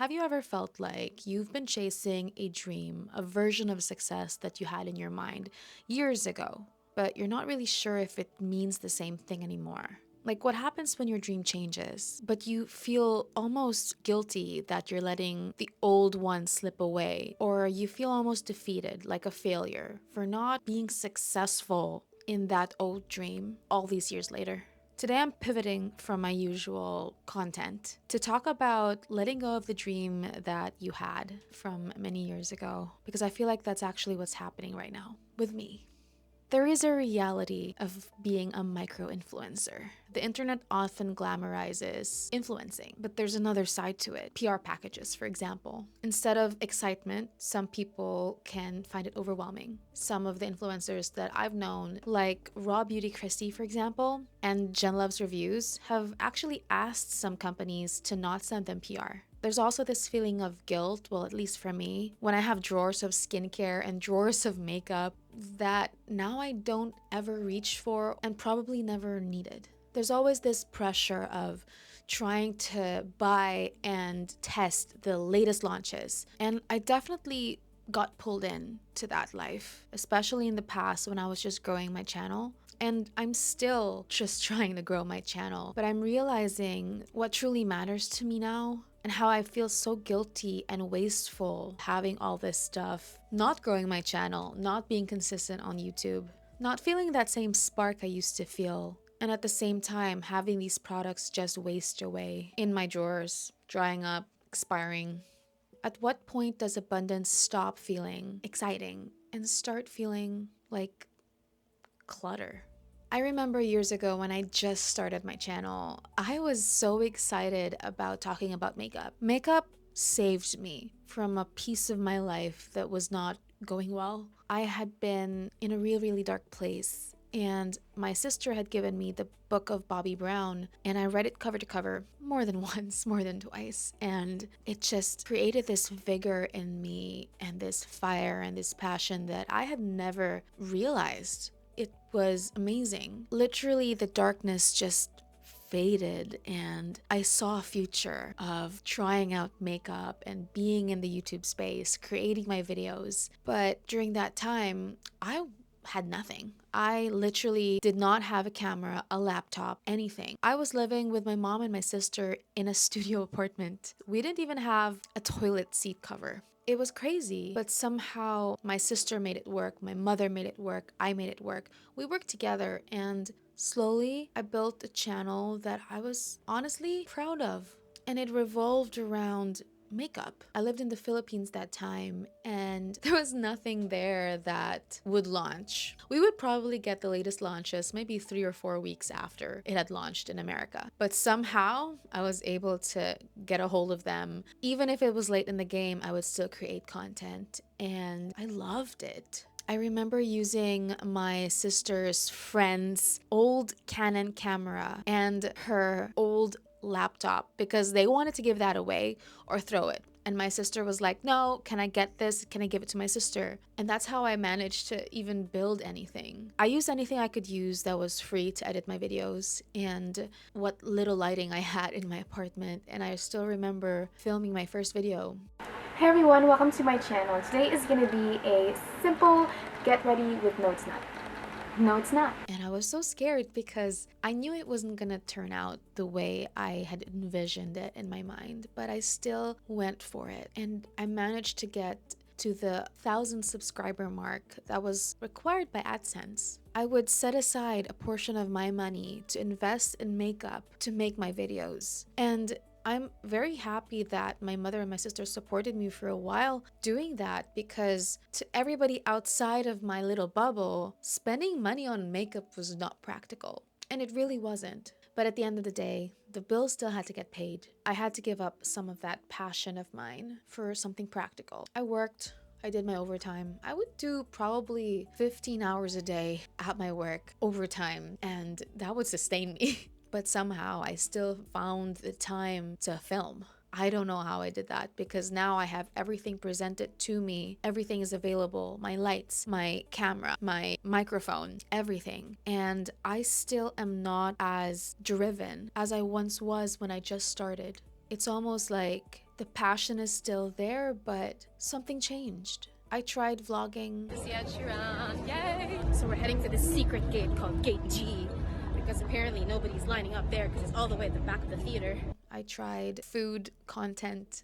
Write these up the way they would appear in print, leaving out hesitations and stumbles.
Have you ever felt like you've been chasing a dream, a version of success that you had in your mind years ago, but you're not really sure if it means the same thing anymore? Like, what happens when your dream changes, but you feel almost guilty that you're letting the old one slip away, or you feel almost defeated, like a failure, for not being successful in that old dream all these years later? Today, I'm pivoting from my usual content to talk about letting go of the dream that you had from many years ago, because I feel like that's actually what's happening right now with me. There is a reality of being a micro influencer. The internet often glamorizes influencing, but there's another side to it. PR packages, for example. Instead of excitement, some people can find it overwhelming. Some of the influencers that I've known, like Raw Beauty Christie, for example, and Jen Loves Reviews, have actually asked some companies to not send them PR. There's also this feeling of guilt, well, at least for me, when I have drawers of skincare and drawers of makeup that now I don't ever reach for and probably never needed. There's always this pressure of trying to buy and test the latest launches. And I definitely got pulled in to that life, especially in the past when I was just growing my channel. And I'm still just trying to grow my channel, but I'm realizing what truly matters to me now and how I feel so guilty and wasteful having all this stuff, not growing my channel, not being consistent on YouTube, not feeling that same spark I used to feel, and at the same time having these products just waste away in my drawers, drying up, expiring. At what point does abundance stop feeling exciting and start feeling like clutter? I remember years ago when I just started my channel, I was so excited about talking about makeup. Makeup saved me from a piece of my life that was not going well. I had been in a really dark place, and my sister had given me the book of Bobby Brown, and I read it cover to cover more than once, more than twice, and it just created this vigor in me and this fire and this passion that I had never realized. It was amazing. Literally, the darkness just faded, and I saw a future of trying out makeup and being in the YouTube space, creating my videos. But during that time, I had nothing. I literally did not have a camera, a laptop, anything. I was living with my mom and my sister in a studio apartment. We didn't even have a toilet seat cover. It was crazy, but somehow my sister made it work, my mother made it work, I made it work. We worked together, and slowly I built a channel that I was honestly proud of. And it revolved around makeup. I lived in the Philippines that time, and there was nothing there that would launch. We would probably get the latest launches maybe 3 or 4 weeks after it had launched in America. But somehow I was able to get a hold of them. Even if it was late in the game, I would still create content, and I loved it. I remember using my sister's friend's old Canon camera and her old laptop because they wanted to give that away or throw it. And my sister was like, no, can I get this? Can I give it to my sister? And that's how I managed to even build anything. I used anything I could use that was free to edit my videos and what little lighting I had in my apartment. And I still remember filming my first video. Hey everyone, welcome to my channel. Today is going to be a simple get ready with no it's not. No it's not. And I was so scared because I knew it wasn't gonna turn out the way I had envisioned it in my mind, but I still went for it. And I managed to get to the 1,000 subscriber mark that was required by AdSense. I would set aside a portion of my money to invest in makeup to make my videos. And I'm very happy that my mother and my sister supported me for a while doing that, because to everybody outside of my little bubble, spending money on makeup was not practical. And it really wasn't. But at the end of the day, the bills still had to get paid. I had to give up some of that passion of mine for something practical. I worked. I did my overtime. I would do probably 15 hours a day at my work overtime, and that would sustain me. But somehow I still found the time to film. I don't know how I did that, because now I have everything presented to me. Everything is available. My lights, my camera, my microphone, everything. And I still am not as driven as I once was when I just started. It's almost like The passion is still there, but something changed. I tried vlogging. Yay! So we're heading to this secret gate called Gate G because apparently nobody's lining up there because it's all the way at the back of the theater. I tried food content.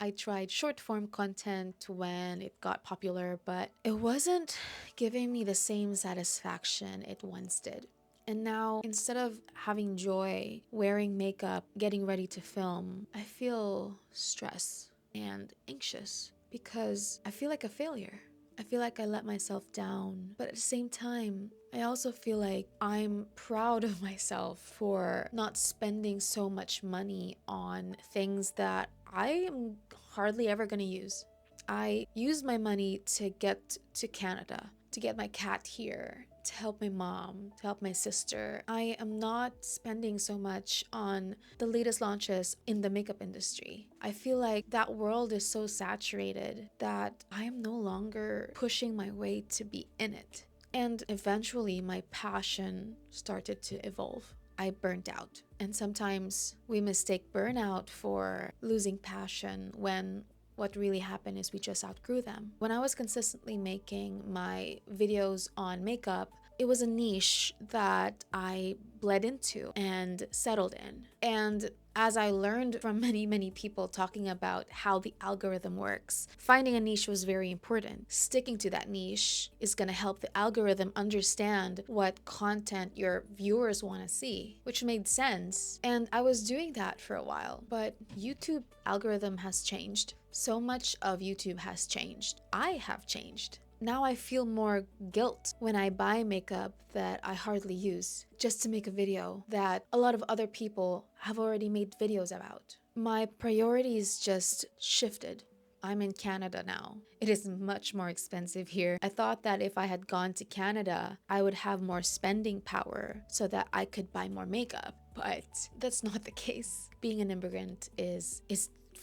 I tried short form content when it got popular, but it wasn't giving me the same satisfaction it once did. And now, instead of having joy, wearing makeup, getting ready to film, I feel stress and anxious because I feel like a failure. I feel like I let myself down, but at the same time, I also feel like I'm proud of myself for not spending so much money on things that I am hardly ever going to use. I used my money to get to Canada, to get my cat here, to help my mom, to help my sister. I am not spending so much on the latest launches in the makeup industry. I feel like that world is so saturated that I am no longer pushing my way to be in it. And eventually, my passion started to evolve. I burnt out. And sometimes we mistake burnout for losing passion when what really happened is we just outgrew them. When I was consistently making my videos on makeup, it was a niche that I bled into and settled in. And as I learned from many people talking about how the algorithm works, finding a niche was very important. Sticking to that niche is going to help the algorithm understand what content your viewers want to see, which made sense. And I was doing that for a while, but YouTube algorithm has changed. So much of YouTube has changed. I have changed. Now I feel more guilt when I buy makeup that I hardly use just to make a video that a lot of other people have already made videos about. My priorities just shifted. I'm in Canada now. It is much more expensive here. I thought that if I had gone to Canada, I would have more spending power so that I could buy more makeup, but that's not the case. Being an immigrant is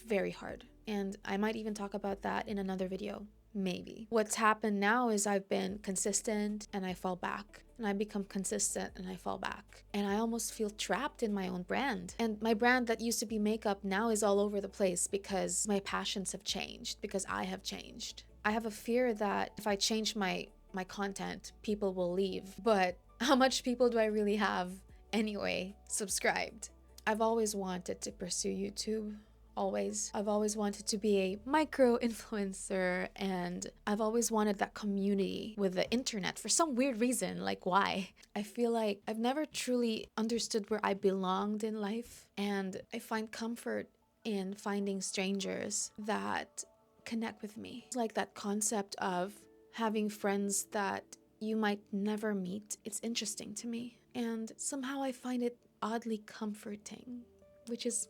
very hard, and I might even talk about that in another video. Maybe. What's happened now is I've been consistent and I fall back. And I become consistent and I fall back. And I almost feel trapped in my own brand. And my brand that used to be makeup now is all over the place because my passions have changed, because I have changed. I have a fear that if I change my content, people will leave. But how much people do I really have anyway subscribed? I've always wanted to pursue YouTube. Always. I've always wanted to be a micro influencer, and I've always wanted that community with the internet for some weird reason. Like, why? I feel like I've never truly understood where I belonged in life, and I find comfort in finding strangers that connect with me. It's like that concept of having friends that you might never meet. It's interesting to me, and somehow I find it oddly comforting, which is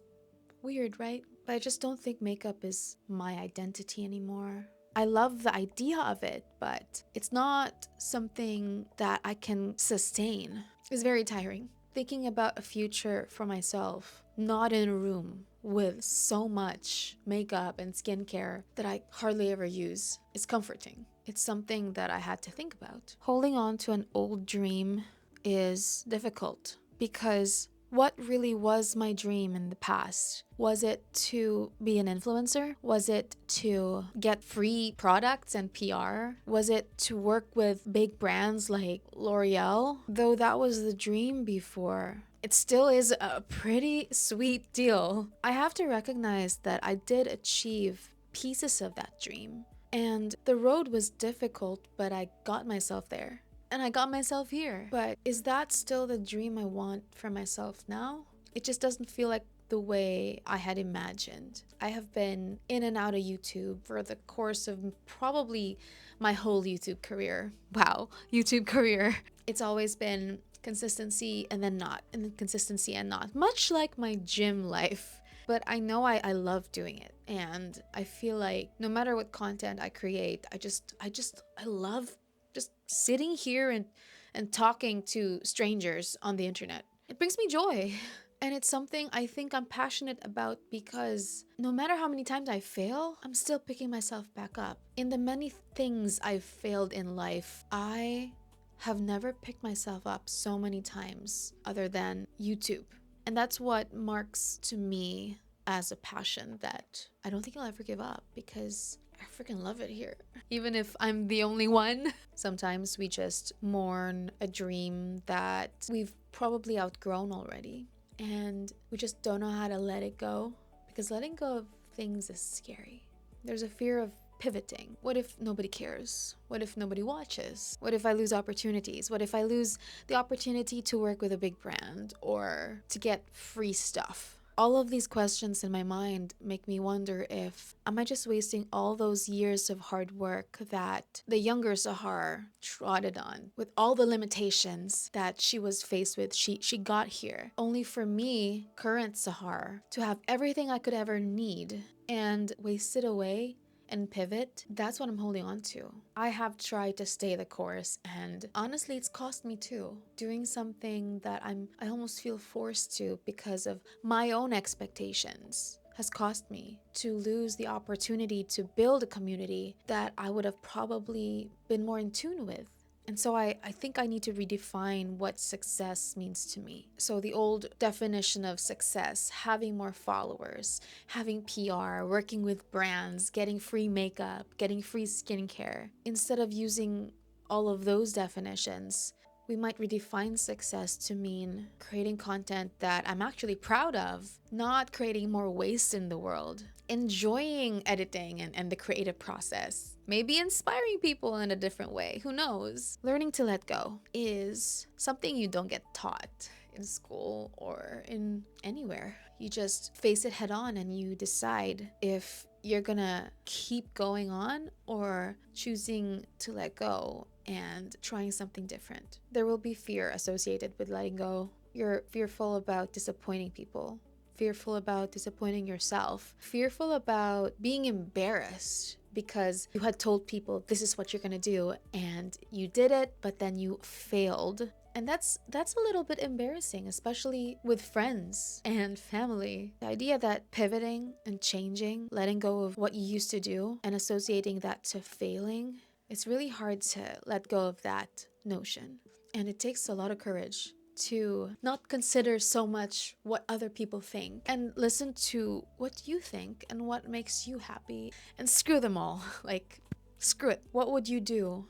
weird, right? But I just don't think makeup is my identity anymore. I love the idea of it, but it's not something that I can sustain. It's very tiring. Thinking about a future for myself, not in a room with so much makeup and skincare that I hardly ever use, is comforting. It's something that I had to think about. Holding on to an old dream is difficult because what really was my dream in the past? Was it to be an influencer? Was it to get free products and PR? Was it to work with big brands like L'Oreal? Though that was the dream before, it still is a pretty sweet deal. I have to recognize that I did achieve pieces of that dream. And the road was difficult, but I got myself there. And I got myself here. But is that still the dream I want for myself now? It just doesn't feel like the way I had imagined. I have been in and out of YouTube for the course of probably my whole YouTube career. Wow, YouTube career. It's always been consistency and then not, and then consistency and not. Much like my gym life. But I know I love doing it. And I feel like no matter what content I create, I love just sitting here and talking to strangers on the internet. It brings me joy. And it's something I think I'm passionate about because no matter how many times I fail, I'm still picking myself back up. In the many things I've failed in life, I have never picked myself up so many times other than YouTube. And that's what marks to me as a passion that I don't think I'll ever give up because I freaking love it here. Even if I'm the only one. Sometimes we just mourn a dream that we've probably outgrown already. And we just don't know how to let it go because letting go of things is scary. There's a fear of pivoting. What if nobody cares? What if nobody watches? What if I lose opportunities? What if I lose the opportunity to work with a big brand or to get free stuff? All of these questions in my mind make me wonder if am I just wasting all those years of hard work that the younger Sahar trotted on with all the limitations that she was faced with. She got here only for me, current Sahar, to have everything I could ever need and waste it away and pivot. That's what I'm holding on to. I have tried to stay the course and honestly it's cost me too. Doing something that I almost feel forced to because of my own expectations has cost me to lose the opportunity to build a community that I would have probably been more in tune with. And so I think I need to redefine what success means to me. So the old definition of success, having more followers, having PR, working with brands, getting free makeup, getting free skincare. Instead of using all of those definitions, we might redefine success to mean creating content that I'm actually proud of, not creating more waste in the world, enjoying editing and the creative process, maybe inspiring people in a different way, who knows? Learning to let go is something you don't get taught in school or in anywhere. You just face it head on and you decide if you're gonna keep going on or choosing to let go and trying something different. There will be fear associated with letting go. You're fearful about disappointing people, fearful about disappointing yourself, fearful about being embarrassed because you had told people this is what you're gonna do and you did it, but then you failed. And that's a little bit embarrassing, especially with friends and family. The idea that pivoting and changing, letting go of what you used to do and associating that to failing, it's really hard to let go of that notion. And it takes a lot of courage to not consider so much what other people think and listen to what you think and what makes you happy and screw them all. Like, screw it. What would you do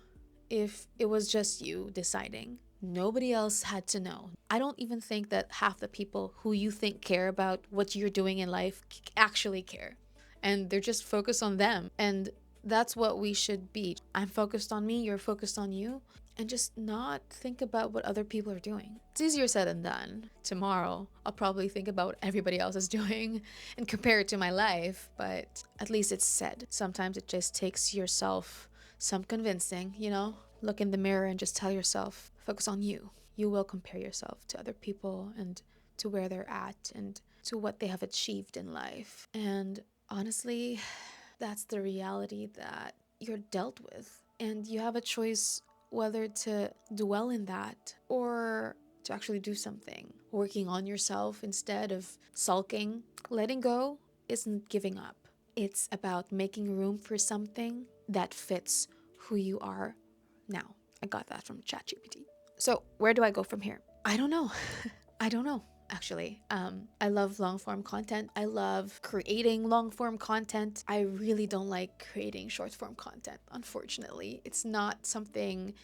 if it was just you deciding? Nobody else had to know. I don't even think that half the people who you think care about what you're doing in life actually care. And they're just focused on them. And that's what we should be. I'm focused on me, you're focused on you, and just not think about what other people are doing. It's easier said than done. Tomorrow, I'll probably think about what everybody else is doing and compare it to my life, but at least it's said. Sometimes it just takes yourself some convincing, you know? Look in the mirror and just tell yourself, focus on you. You will compare yourself to other people and to where they're at and to what they have achieved in life. And honestly, that's the reality that you're dealt with. And you have a choice whether to dwell in that or to actually do something. Working on yourself instead of sulking. Letting go isn't giving up. It's about making room for something that fits who you are now. I got that from ChatGPT. So where do I go from here? I don't know. I don't know. Actually, I love long form content. I love creating long form content. I really don't like creating short form content. Unfortunately, it's not something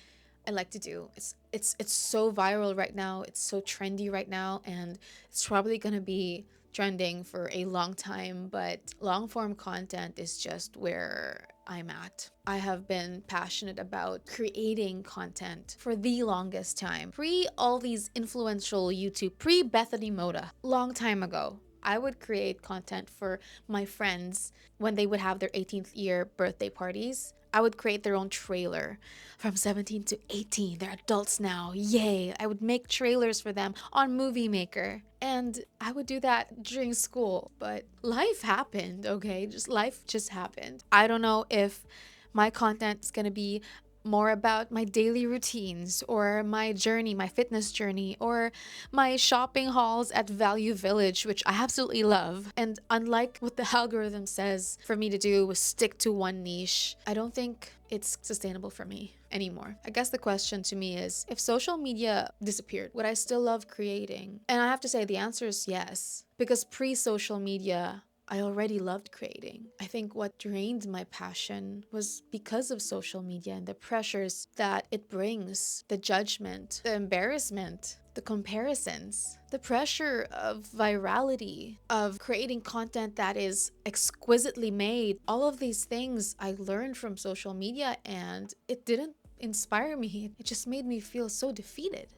I like to do. It's so viral right now. It's so trendy right now, and it's probably gonna be trending for a long time, but long form content is just where I'm at. I have been passionate about creating content for the longest time. Pre all these influential YouTube, pre Bethany Moda, long time ago. I would create content for my friends when they would have their 18th year birthday parties. I would create their own trailer from 17 to 18. They're adults now. Yay. I would make trailers for them on Movie Maker. And I would do that during school. But life happened, okay? Life just happened. I don't know if my content is going to be more about my daily routines or my journey, my fitness journey, or my shopping hauls at Value Village, which I absolutely love. And unlike what the algorithm says for me to do was stick to one niche, I don't think it's sustainable for me anymore. I guess the question to me is, if social media disappeared, would I still love creating? And I have to say the answer is yes, because pre-social media, I already loved creating. I think what drained my passion was because of social media and the pressures that it brings, the judgment, the embarrassment, the comparisons, the pressure of virality, of creating content that is exquisitely made. All of these things I learned from social media, and it didn't inspire me. It just made me feel so defeated.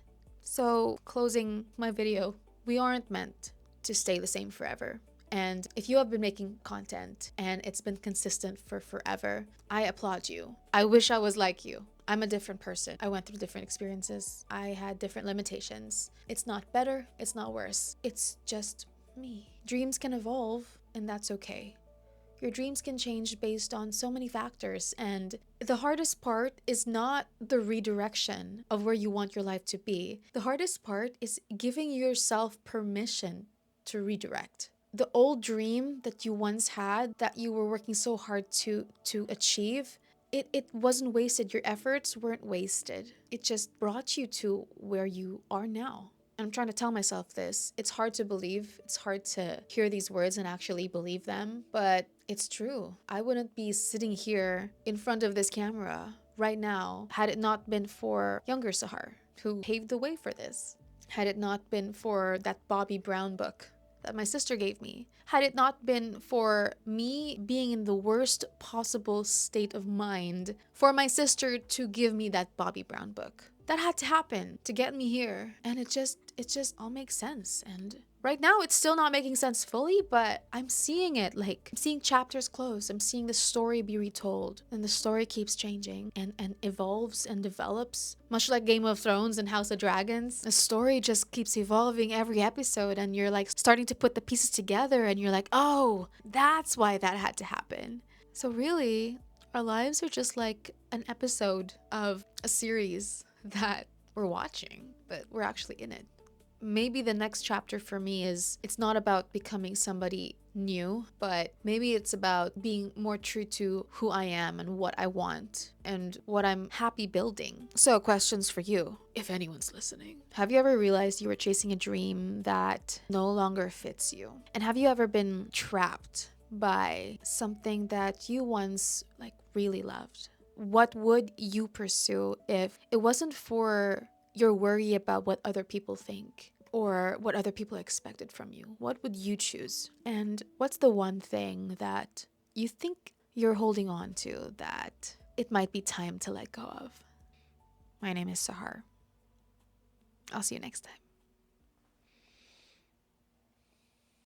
So, closing my video, we aren't meant to stay the same forever. And if you have been making content and it's been consistent for forever, I applaud you. I wish I was like you. I'm a different person. I went through different experiences. I had different limitations. It's not better, it's not worse. It's just me. Dreams can evolve, and that's okay. Your dreams can change based on so many factors, and the hardest part is not the redirection of where you want your life to be. The hardest part is giving yourself permission to redirect. The old dream that you once had, that you were working so hard to achieve, it wasn't wasted. Your efforts weren't wasted. It just brought you to where you are now. I'm trying to tell myself this. It's hard to believe. It's hard to hear these words and actually believe them, but it's true. I wouldn't be sitting here in front of this camera right now had it not been for younger Sahar, who paved the way for this. Had it not been for that Bobby Brown book that my sister gave me. Had it not been for me being in the worst possible state of mind for my sister to give me that Bobby Brown book. That had to happen to get me here. And it just all makes sense. And right now it's still not making sense fully, but I'm seeing it. Like, I'm seeing chapters close. I'm seeing the story be retold. And the story keeps changing and evolves and develops. Much like Game of Thrones and House of Dragons. The story just keeps evolving every episode, and you're like starting to put the pieces together, and you're like, oh, that's why that had to happen. So really, our lives are just like an episode of a series that we're watching, but we're actually in it. Maybe the next chapter for me is, it's not about becoming somebody new, but maybe it's about being more true to who I am and what I want and what I'm happy building. So, questions for you, if anyone's listening. Have you ever realized you were chasing a dream that no longer fits you? And have you ever been trapped by something that you once really loved? What would you pursue if it wasn't for your worry about what other people think or what other people expected from you? What would you choose? And what's the one thing that you think you're holding on to that it might be time to let go of? My name is Sahar. I'll see you next time.